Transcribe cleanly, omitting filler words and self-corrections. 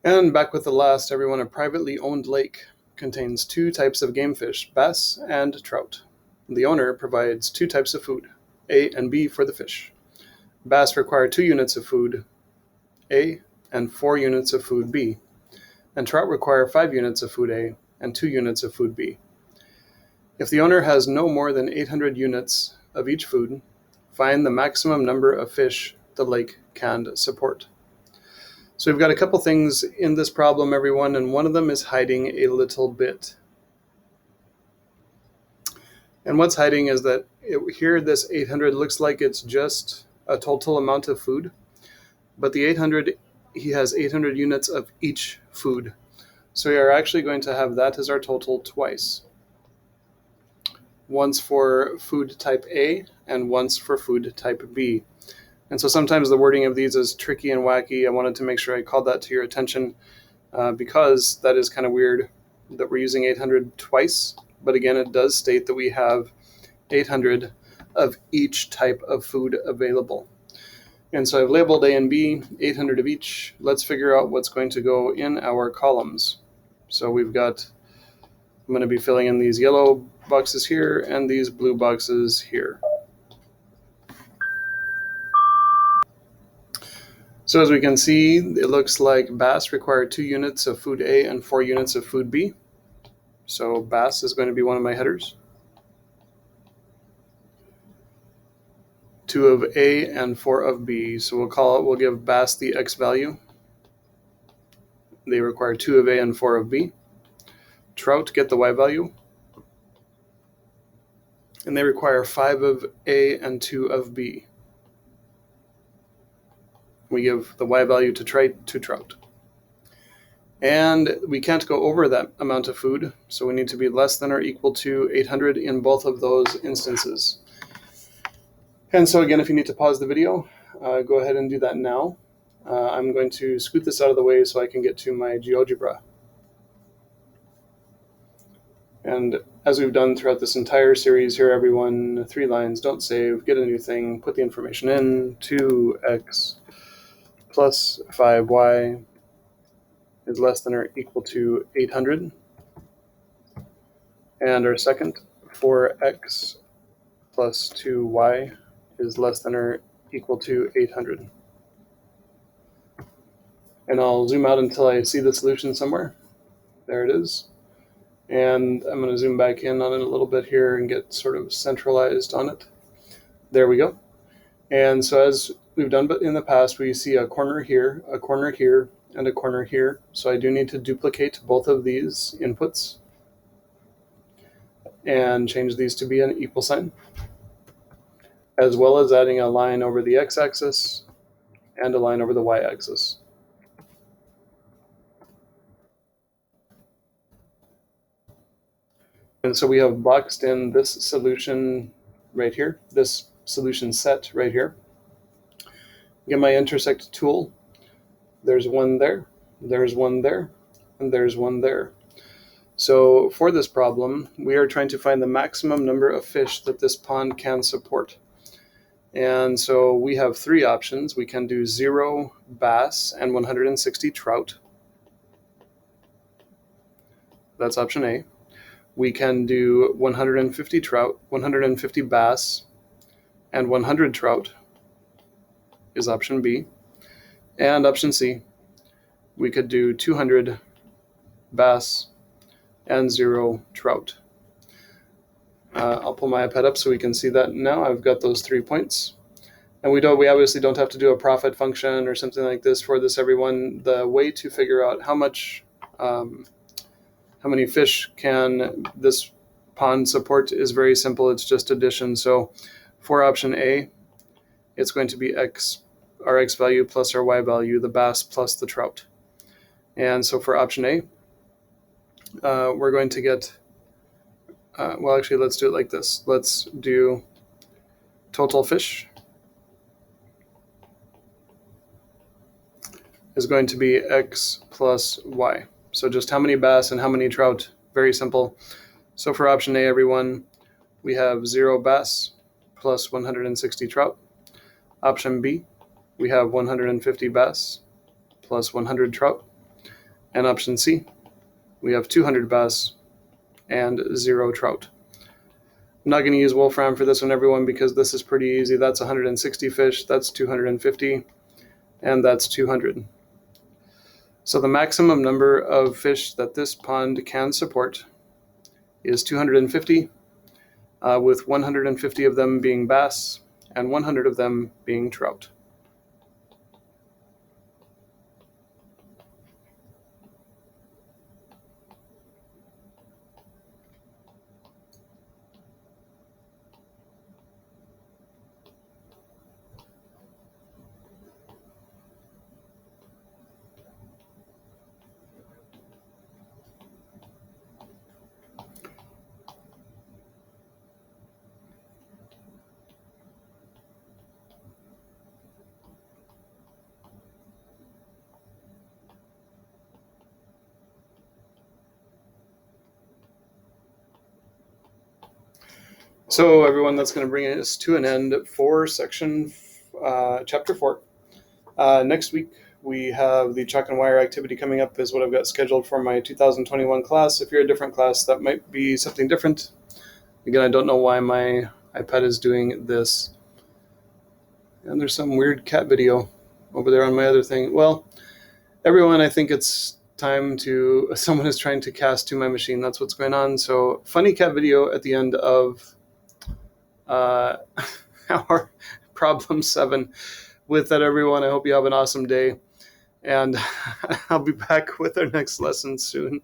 And back with the last, everyone, a privately owned lake contains two types of game fish, bass and trout. The owner provides two types of food, A and B, for the fish. Bass require 2 units of food, A, and 4 units of food, B, and trout require 5 units of food, A, and 2 units of food, B. If the owner has no more than 800 units of each food, find the maximum number of fish the lake can support. So we've got a couple things in this problem, everyone, and one of them is hiding a little bit. And what's hiding is that here this 800 looks like it's just a total amount of food, but the 800, he has 800 units of each food. So we are actually going to have that as our total twice. Once for food type A and once for food type B. And so sometimes the wording of these is tricky and wacky. I wanted to make sure I called that to your attention because that is kind of weird that we're using 800 twice. But again, it does state that we have 800 of each type of food available. And so I've labeled A and B, 800 of each. Let's figure out what's going to go in our columns. So we've got, I'm going to be filling in these yellow boxes here and these blue boxes here. So as we can see, it looks like bass require 2 units of food A and 4 units of food B. So bass is going to be one of my headers. 2 of A and 4 of B. So we'll give bass the X value. They require 2 of A and 4 of B. Trout get the Y value. And they require 5 of A and 2 of B. We give the Y value to trout. And we can't go over that amount of food, so we need to be less than or equal to 800 in both of those instances. And so again, if you need to pause the video, go ahead and do that now. I'm going to scoot this out of the way so I can get to my GeoGebra. And as we've done throughout this entire series here, everyone, 3 lines, don't save, get a new thing, put the information in, 2x plus 5y is less than or equal to 800. And our second, 4x plus 2y is less than or equal to 800. And I'll zoom out until I see the solution somewhere. There it is. And I'm going to zoom back in on it a little bit here and get sort of centralized on it. There we go. And so as we've done in the past, we see a corner here, and a corner here. So I do need to duplicate both of these inputs and change these to be an equal sign, as well as adding a line over the x-axis and a line over the y-axis. And so we have boxed in this solution right here, this solution set right here. Get my intersect tool. There's one there, there's one there, and there's one there. So for this problem, we are trying to find the maximum number of fish that this pond can support. And so we have 3 options. We can do 0 bass and 160 trout. That's option A. We can do 150 trout, 150 bass, and 100 trout is option B. And option C, we could do 200 bass and 0 trout. I'll pull my iPad up so we can see that now. I've got those 3 points. And we obviously don't have to do a profit function or something like this for this, everyone. The way to figure out how many fish can this pond support is very simple. It's just addition. So for option A, it's going to be our x value plus our y value, the bass plus the trout. And so for option A, we're going to get, well, actually, let's do it like this. Let's do total fish is going to be x plus y. So just how many bass and how many trout, very simple. So for option A, everyone, we have 0 bass plus 160 trout. Option B, we have 150 bass plus 100 trout. And option C, we have 200 bass and 0 trout. I'm not going to use Wolfram for this one, everyone, because this is pretty easy. That's 160 fish, that's 250, and that's 200. So the maximum number of fish that this pond can support is 250, with 150 of them being bass and 100 of them being trout. So everyone, that's going to bring us to an end for chapter 4. Next week, we have the chalk and wire activity coming up is what I've got scheduled for my 2021 class. If you're a different class, that might be something different. Again, I don't know why my iPad is doing this. And there's some weird cat video over there on my other thing. Well, everyone, I think it's time someone is trying to cast to my machine. That's what's going on. So funny cat video at the end of our problem 7. With that, everyone, I hope you have an awesome day, and I'll be back with our next lesson soon.